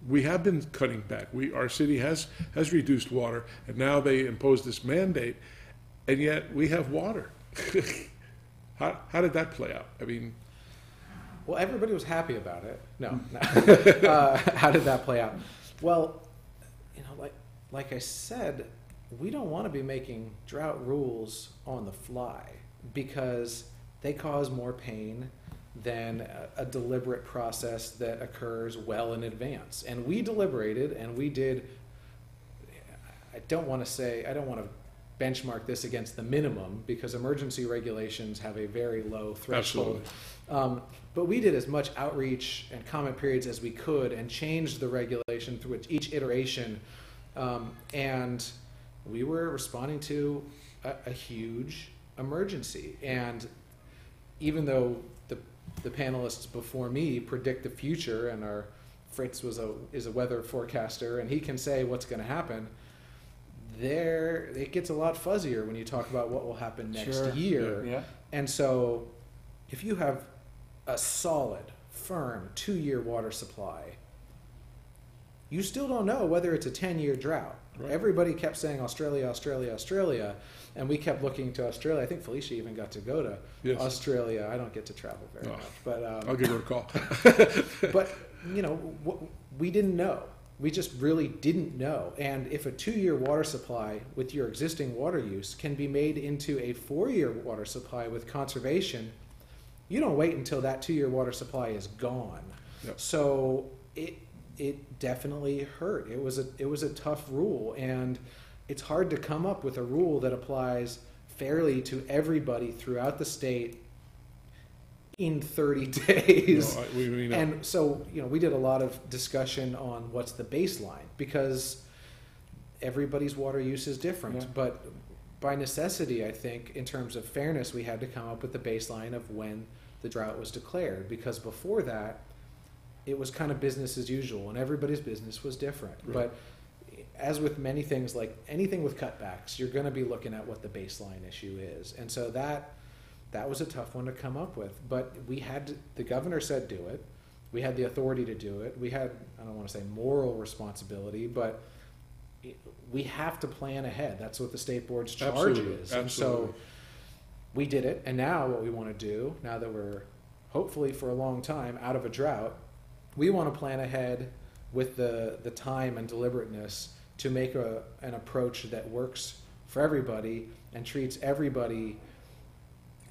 We have been cutting back. Our city has reduced water, and now they impose this mandate, and yet we have water. How did that play out? I mean, well, everybody was happy about it. No. How did that play out? Well, like I said, we don't want to be making drought rules on the fly, because they cause more pain than a deliberate process that occurs well in advance. And we deliberated, and we did. I don't want to benchmark this against the minimum, because emergency regulations have a very low threshold. But we did as much outreach and comment periods as we could, and changed the regulation through each iteration, and we were responding to a huge emergency. And even though the panelists before me predict the future, and our Fritz is a weather forecaster, and he can say what's going to happen, it gets a lot fuzzier when you talk about what will happen next year. Yeah. And so if you have a solid, firm 2-year water supply, you still don't know whether it's a 10-year drought. Right. Everybody kept saying Australia, Australia, Australia, and we kept looking to Australia. I think Felicia even got to go to Australia. I don't get to travel very much, but I'll give her a call. But we didn't know. We just really didn't know. And if a 2-year water supply with your existing water use can be made into a 4-year water supply with conservation, you don't wait until that 2-year water supply is gone. Yep. So it definitely hurt. It was a tough rule, and it's hard to come up with a rule that applies fairly to everybody throughout the state in 30 days. No, and so, we did a lot of discussion on what's the baseline, because everybody's water use is different. Yeah. But by necessity, I think, in terms of fairness, we had to come up with the baseline of when the drought was declared, because before that, it was kind of business as usual, and everybody's business was different. Right. But as with many things, like anything with cutbacks, you're going to be looking at what the baseline issue is. And so that was a tough one to come up with. But we had to, the governor said do it. We had the authority to do it. We had, I don't want to say moral responsibility, but we have to plan ahead. That's what the state board's charge is. And so we did it. And now what we want to do, now that we're hopefully for a long time out of a drought, we want to plan ahead with the time and deliberateness to make an approach that works for everybody and treats everybody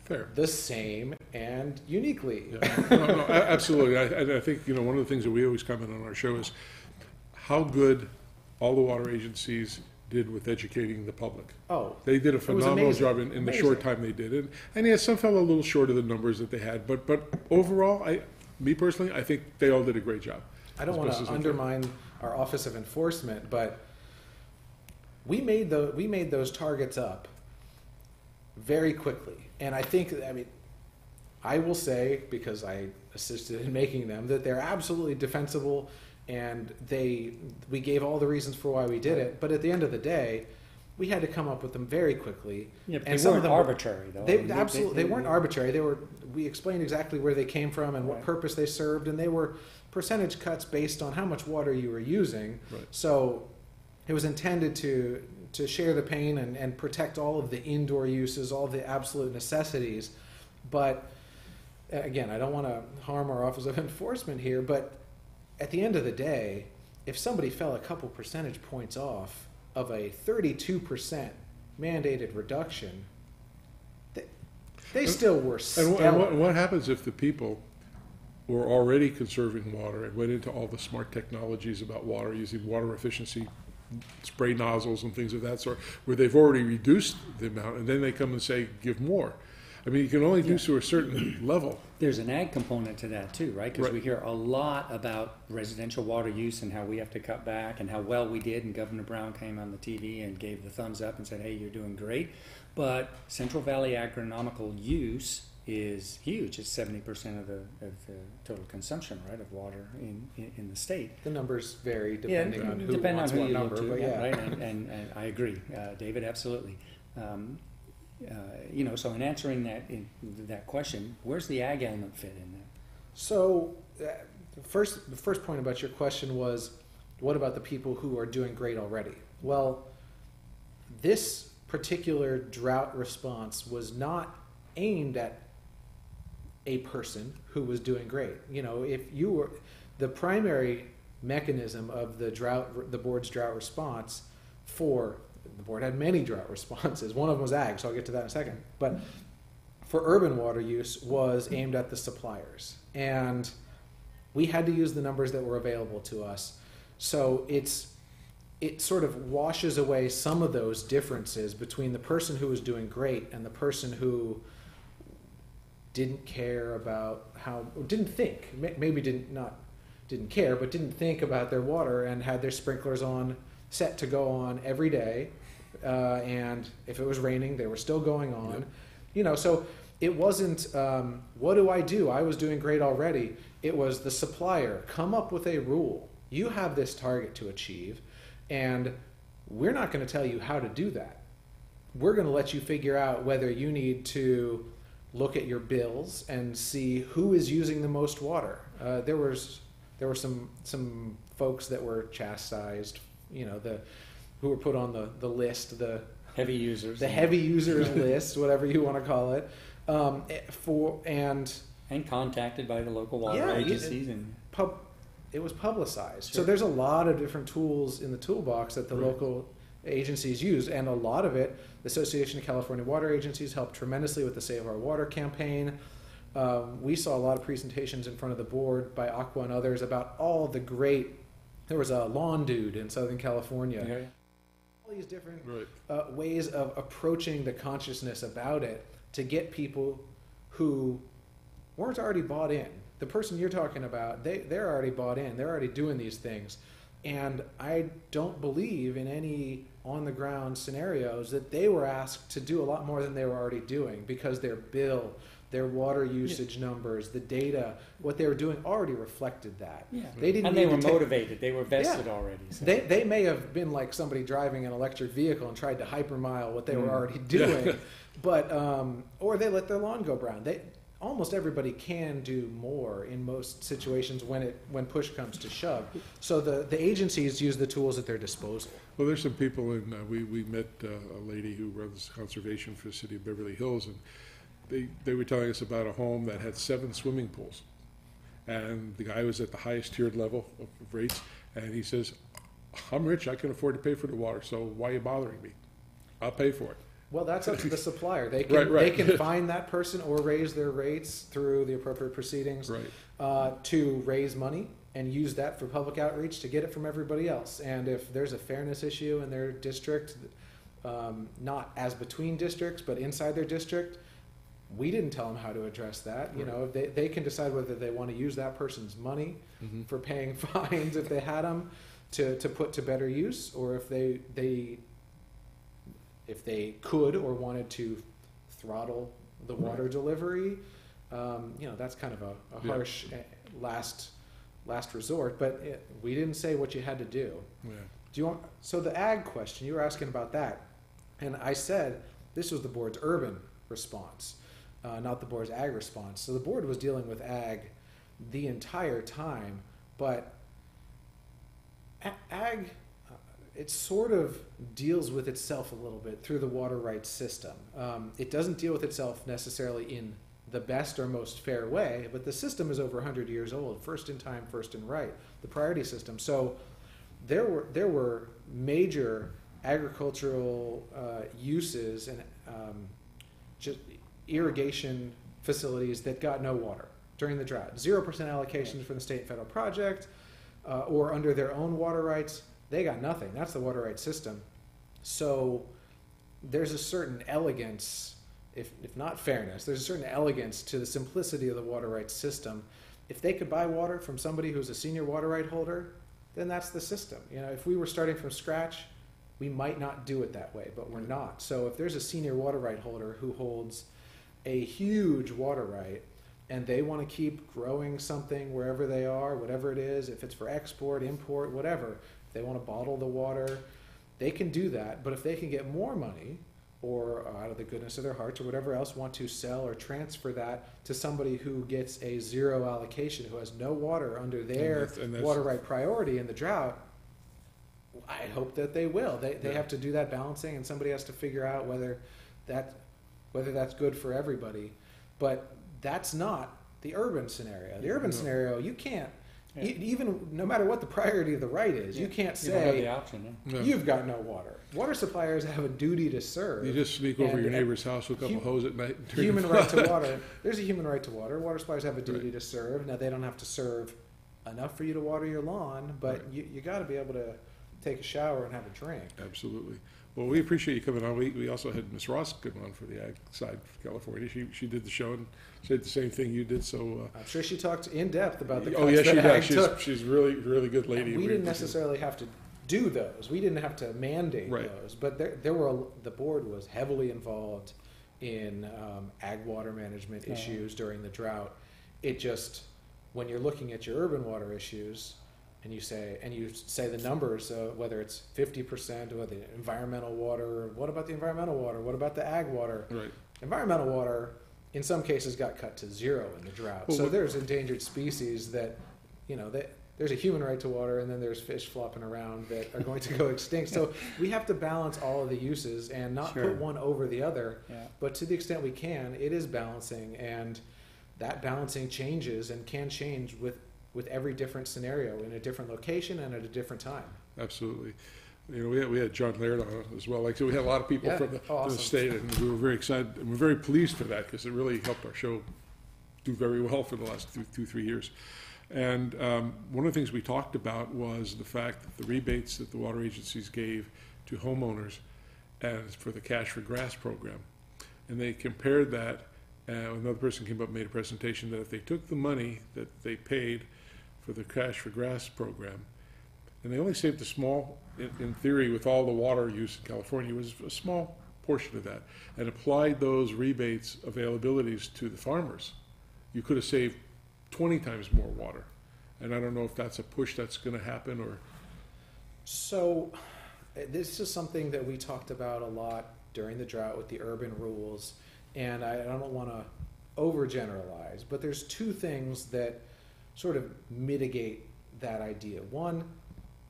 fair, the same and uniquely. Yeah. No, absolutely. I think one of the things that we always comment on our show is how good all the water agencies did with educating the public. Oh, they did a phenomenal job in the short time they did it. And yes, some fell a little short of the numbers that they had, but overall, me personally, I think they all did a great job. I don't want to undermine our Office of Enforcement, but we made those targets up very quickly. And I think, I will say, because I assisted in making them, that they're absolutely defensible, and we gave all the reasons for why we did it. But at the end of the day, we had to come up with them very quickly. Yeah, but they weren't arbitrary, though. They weren't arbitrary. We explained exactly where they came from and what purpose they served, and they were percentage cuts based on how much water you were using. Right. So it was intended to share the pain and protect all of the indoor uses, all of the absolute necessities. But again, I don't want to harm our Office of Enforcement here, but at the end of the day, if somebody fell a couple percentage points off of a 32% mandated reduction, they still were stellar. And what happens if the people were already conserving water and went into all the smart technologies about water, using water efficiency, spray nozzles and things of that sort, where they've already reduced the amount, and then they come and say, give more. You can only do to a certain level. There's an ag component to that too, right? Because we hear a lot about residential water use and how we have to cut back and how well we did, and Governor Brown came on the TV and gave the thumbs up and said, hey, you're doing great. But Central Valley agronomical use is huge. It's 70% of the total consumption, right, of water in the state. The numbers vary depending on who depending wants on who what you number, look to, but right? And I agree, David, absolutely. So in answering that question, where's the ag element fit in that? So, the first point about your question was, what about the people who are doing great already? Well, this particular drought response was not aimed at a person who was doing great. If you were the primary mechanism of the board's drought response the board had many drought responses. One of them was ag, so I'll get to that in a second. But for urban water use was aimed at the suppliers. And we had to use the numbers that were available to us. So it sort of washes away some of those differences between the person who was doing great and the person who didn't care about didn't think, maybe didn't care, but didn't think about their water and had their sprinklers set to go on every day, and if it was raining, they were still going on. Yep. So it wasn't, what do? I was doing great already. It was the supplier, come up with a rule. You have this target to achieve, and we're not going to tell you how to do that. We're going to let you figure out whether you need to look at your bills and see who is using the most water. There were some folks that were chastised, who were put on the list, the heavy users, list, whatever you want to call it, and contacted by the local water agencies, it was publicized. Sure. So there's a lot of different tools in the toolbox that the local agencies use, and a lot of it, the Association of California Water Agencies helped tremendously with the Save Our Water campaign. We saw a lot of presentations in front of the board by Aqua and others about all the great. There was a lawn dude in Southern California. Yeah. All these different ways of approaching the consciousness about it to get people who weren't already bought in. The person you're talking about, they're already bought in. They're already doing these things. And I don't believe in any on-the-ground scenarios that they were asked to do a lot more than they were already doing, because their bill, their water usage numbers, the data, what they were doing already reflected that. Yeah. They didn't and they need were to take- motivated. They were vested Yeah. already. So. They may have been like somebody driving an electric vehicle and tried to hypermile what they were already doing, but or they let their lawn go brown. Almost everybody can do more in most situations when push comes to shove. So the agencies use the tools at their disposal. Well, there's some people in, we met a lady who runs conservation for the city of Beverly Hills, and they were telling us about a home that had 7 swimming pools. And the guy was at the highest tiered level of rates, and he says, I'm rich, I can afford to pay for the water, so why are you bothering me? I'll pay for it. Well, that's up to the supplier. They can Right. they can find that person or raise their rates through the appropriate proceedings to raise money and use that for public outreach to get it from everybody else. And if there's a fairness issue in their district, not as between districts, but inside their district, we didn't tell them how to address that. You know, they can decide whether they want to use that person's money for paying fines if they had them to put to better use, or if they could or wanted to throttle the water delivery. You know, that's kind of a harsh last resort, but we didn't say what you had to do. Yeah. Do you want, so the ag question, you were asking about that, and I said this was the board's urban response, not the board's ag response. So the board was dealing with ag the entire time, but ag, it sort of deals with itself a little bit through the water rights system. It doesn't deal with itself necessarily in the best or most fair way, but the system is over 100 years old, first in time, first in right, the priority system. So there were major agricultural uses and just irrigation facilities that got no water during the drought. 0% allocations from the state and federal project, or under their own water rights, they got nothing. That's the water rights system. So there's a certain elegance, if not fairness, there's a certain elegance to the simplicity of the water rights system. If they could buy water from somebody who's a senior water right holder, then that's the system. You know, if we were starting from scratch, we might not do it that way, but we're not. So if there's a senior water right holder who holds a huge water right, and they want to keep growing something wherever they are, whatever it is, if it's for export, import, whatever, if they want to bottle the water, they can do that. But if they can get more money, or out of the goodness of their hearts or whatever else, want to sell or transfer that to somebody who gets a 0 allocation, who has no water under their water right priority in the drought, I hope that they will. They have to do that balancing, and somebody has to figure out whether that's good for everybody. But that's not the urban scenario. The urban scenario, you can't, even no matter what the priority of the right is, you can't say, you don't have the option, you've got no water. Water suppliers have a duty to serve. You just sneak over your neighbor's house with a couple hose at night. And turn human right to water. There's a human right to water. Water suppliers have a duty to serve. Now, they don't have to serve enough for you to water your lawn, but you got to be able to take a shower and have a drink. Absolutely. Well, we appreciate you coming on. We also had Ms. Ross come on for the ag side of California. She did the show and said the same thing you did. So I'm sure she talked in depth about the oh yeah, she does. does. She's really good lady. And we didn't necessarily have to do those. We didn't have to mandate those. But there were the board was heavily involved in ag water management issues during the drought. It just, when you're looking at your urban water issues, and you say the numbers, whether it's 50% or the environmental water, what about the environmental water? What about the ag water? Right. Environmental water, in some cases, got cut to 0 in the drought. Well, so there's endangered species that, there's a human right to water, and then there's fish flopping around that are going to go extinct. So we have to balance all of the uses and not put one over the other. Yeah. But to the extent we can, it is balancing, and that balancing changes and can change with every different scenario in a different location and at a different time. Absolutely. We had John Laird on as well. Like I said, we had a lot of people from the state, and we were very excited, and we're very pleased for that, because it really helped our show do very well for the last 2-3 years. And one of the things we talked about was the fact that the rebates that the water agencies gave to homeowners as for the Cash for Grass program, and they compared that. Another person came up and made a presentation that if they took the money that they paid for the Cash for Grass program, and they only saved a small, in theory, with all the water use in California, was a small portion of that, and applied those rebates availabilities to the farmers, you could have saved 20 times more water. And I don't know if that's a push that's going to happen or. So this is something that we talked about a lot during the drought with the urban rules, and I don't want to overgeneralize, but there's two things that sort of mitigate that idea. One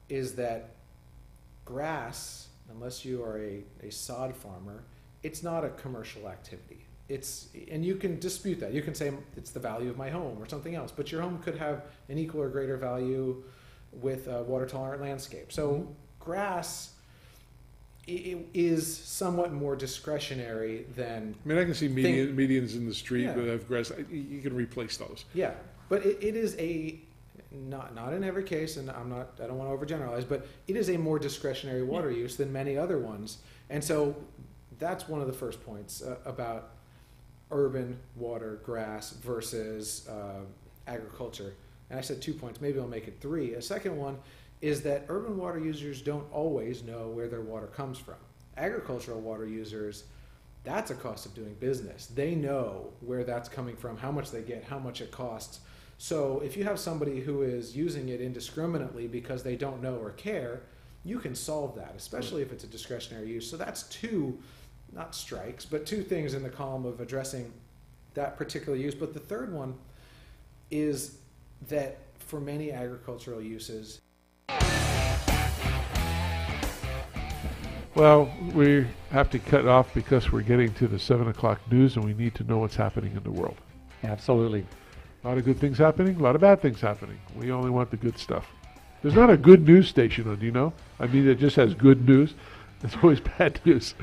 is that grass, unless you are a sod farmer, it's not a commercial activity. And you can dispute that. You can say it's the value of my home or something else, but your home could have an equal or greater value with a water-tolerant landscape. So grass is somewhat more discretionary than. I mean, I can see medians in the street that have grass. You can replace those. Yeah, but it is a not in every case, and I don't want to overgeneralize, but it is a more discretionary water use than many other ones, and so that's one of the first points about urban water, grass versus agriculture. And I said 2 points. Maybe I'll make it 3. A second one is that urban water users don't always know where their water comes from. Agricultural water users, that's a cost of doing business. They know where that's coming from, how much they get, how much it costs. So if you have somebody who is using it indiscriminately because they don't know or care, you can solve that, especially if it's a discretionary use. So that's 2, not strikes, but 2 things in the column of addressing that particular use. But the third one is that for many agricultural uses. Well, we have to cut off because we're getting to the 7 o'clock news and we need to know what's happening in the world. Absolutely. A lot of good things happening, a lot of bad things happening. We only want the good stuff. There's not a good news station, do you know? I mean, it just has good news. It's always bad news.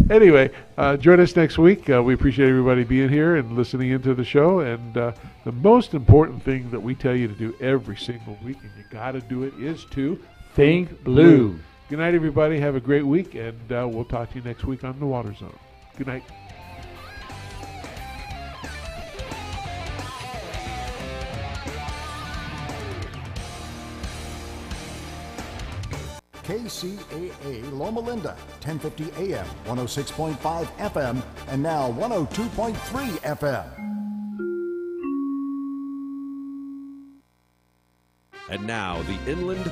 Anyway, join us next week. We appreciate everybody being here and listening into the show. And the most important thing that we tell you to do every single week, and you got to do it, is to think blue. Good night, everybody. Have a great week, and we'll talk to you next week on The Water Zone. Good night. KCAA Loma Linda, 1050 AM, 106.5 FM, and now 102.3 FM. And now the Inland